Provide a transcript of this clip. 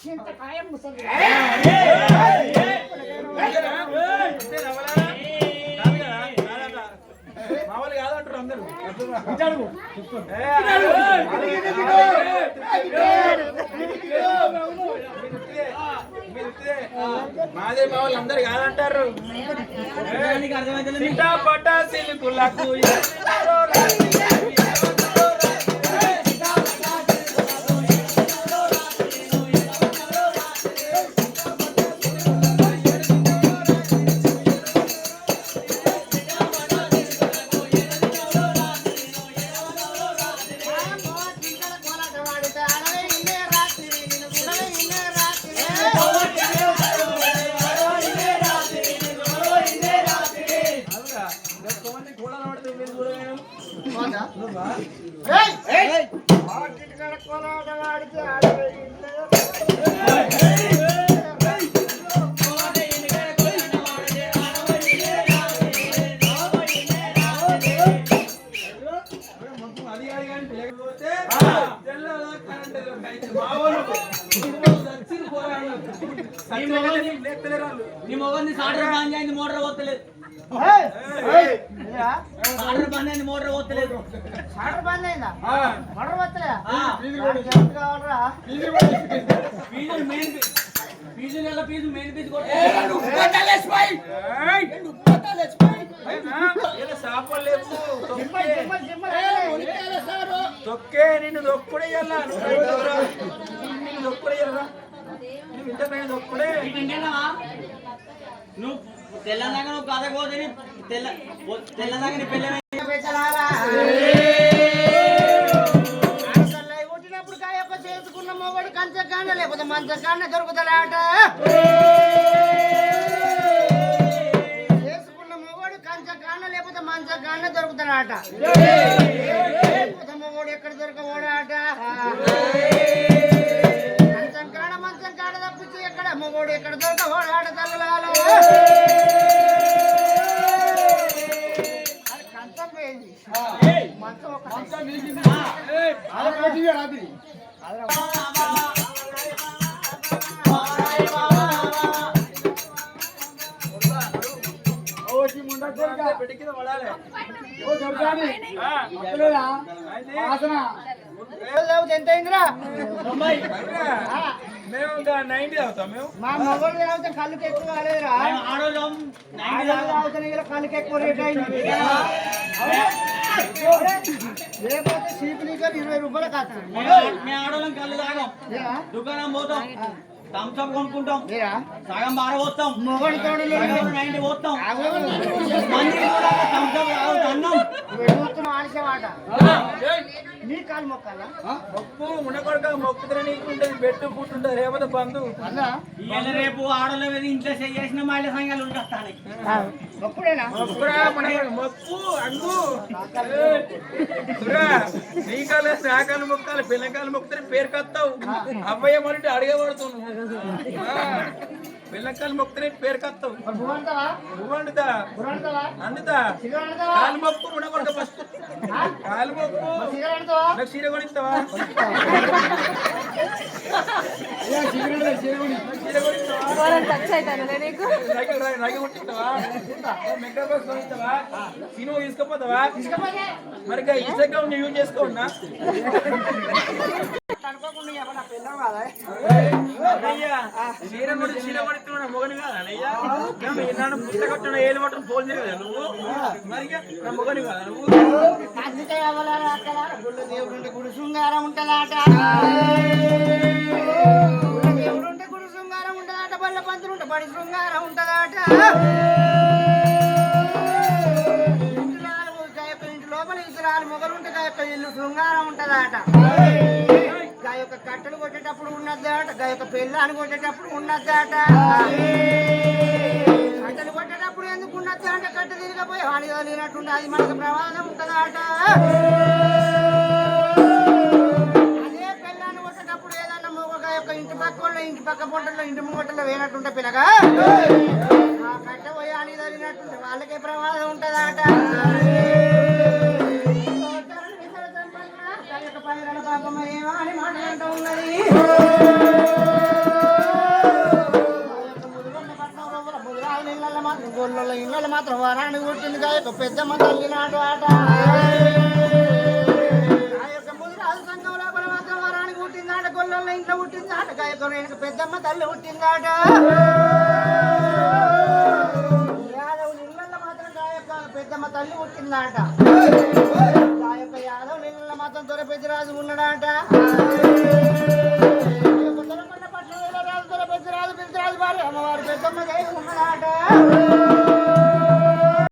చింతకాయ ముసలి మామూలు కాదంటారు అందరూ మాదే మామూలు అందరు కాదంటారు పట్టా సిలుకులకు నీ మొగని సాటర్ బంద్ అయింది మోటార్ పోతలేదు సాటర్ బంద్ అయింది మోటార్ పోతలేదు సాటర్ బంద్ అయిందా మోటార్ పోతలేదా కావాలరా ఫీజులు మెయిన్ ఫీజులు ఫీజు మెయిన్ ఫీజు తొక్కే నిన్ను దొక్కుడేయాలా దొక్కుడేయాలరా నువ్వు తెల్లదాకా నువ్వు కథకోదని తెల్లదాకా నీ పిల్ల కొట్టినప్పుడు కాయొక్క చేసుకున్న మొగడు కంచకాండ లేకపోతే మంచకాండ దొరుకుతాడాట చేసుకున్న మొగడు కంచకాండ లేకపోతే మంచకాండ దొరుకుతాడాట లేకపోతే మొగడు ఎక్కడ దొరకబోడాట మంచం కాడ తప్పించి ఎక్కడ మొగోడు ఎక్కడ దొరకబోడాట తల్లాలో కంచం పోయింది మంచం ఒక ఎంత అయిందిరా మేము 90 అవుతాం మేము మా మొగలు తాగితే కళ్ళుకి ఎక్కువ కాలేదురా కళ్ళుకి ఎక్కువ రేట్ అయింది లేకపోతే సీపు లీటర్ 20 రూపాయలు కాదు మేము ఆడోళ్ళం కళ్ళు తాగాం దుకాణం పోతాం థమ్స్అప్ కొనుక్కుంటాం సగం బార పోతాం మొగడు తోడు 90 పోతాం అన్నం ఆడిసేవాట నీ కాలు మొక్కాలా మొక్కు ఉండకొడక మొక్కుతున్న నీకుంటది బెట్టు పుట్టుంటది రేపటి బంధు రేపు ఆడల మీద ఇంట్లో చేసిన మహిళ సంఘాలు ఉంటాయి మొక్కుడేనా మొక్కు అంగు నీ కాలు శాఖలు మొక్కాలి పిల్లకాయలు మొక్కుతారు పేరు కత్తావు అబ్బాయి మరి అడిగబడుతున్నావు పిల్లకాయలు మొక్కుతారు పేరు కత్తావు నువ్వు వండుతా అందుతా కాలు మొక్కు ఉండకొడక ఫస్ట్ కాలు మొక్కు నాకు చీర కొనిస్తావా సినిమా తీసుకపోతావా మరి ఇన్స్టాగ్రామ్ యూజ్ చేసుకోండి చీర కొడుతున్నా మొగని కాదా పుస్తకం ఏలు పట్టుకుని పోల్ కదా నువ్వు మరి నా మొగని కాదా నువ్వు దేవుడుంటే గుడి శృంగారం ఉంటదాట దేవుడుంటే గుడి శృంగారం ఉంటదాట బల్ల పంతులు ఉంటే బడి శృంగారం ఉంటదాట ఇంటి లోపల ఇసురాలు మొగలుంటే గాయొక్క ఇల్లు శృంగారం ఉంటదాట గాయొక్క కట్టెలు కొట్టేటప్పుడు ఉన్నదాట గాయొక్క పెళ్ళాన్ని కొట్టేటప్పుడు ఉన్నదాట కట్టెలు కొట్టేటప్పుడు ఎందుకు ఉన్నది అంటే కట్టె తిరిగిపోయి హాని కలిగినట్టుండే అది మనకు ప్రమాదం ఉంటదాట అదే పెళ్ళాన్ని యొక్క ఇంటి పక్కలో ఇంటి పక్క పొంటల్లో ఇంటి ముంగట్లో వేయనట్టుంటే పిల్లగా ఆ కట్ట పోయి అని తగినట్టుంటే వాళ్ళకే ప్రమాదం ఉంటదాట పైన పాపమేమో అని మాట్లాడుతూ ఉన్నది గొల్ల ఇళ్ళలో మాత్రం వరాన్ని కొట్టింది యొక్క పెద్దమ్మ తల్లి నాటు ఆట ఆ యొక్క ముదిరాజు సంఘం లోపల మాత్రం వరాన్ని పుట్టిందాట గొల్ల ఇంట్లో పుట్టిందాట యొక్క పెద్దమ్మ తల్లి పుట్టిందాట యాదవుల ఇళ్ళల్లో మాత్రం యొక్క పెద్దమ్మ తల్లి పుట్టిందాట ఆ యొక్క యాదవుల ఇళ్ళల్లో మాత్రం దొర పెద్దరాజు ఉన్నాడాట దొర పెద్దరాజు భార్య అమ్మవారి పెద్దమ్మ ఉన్నాడాట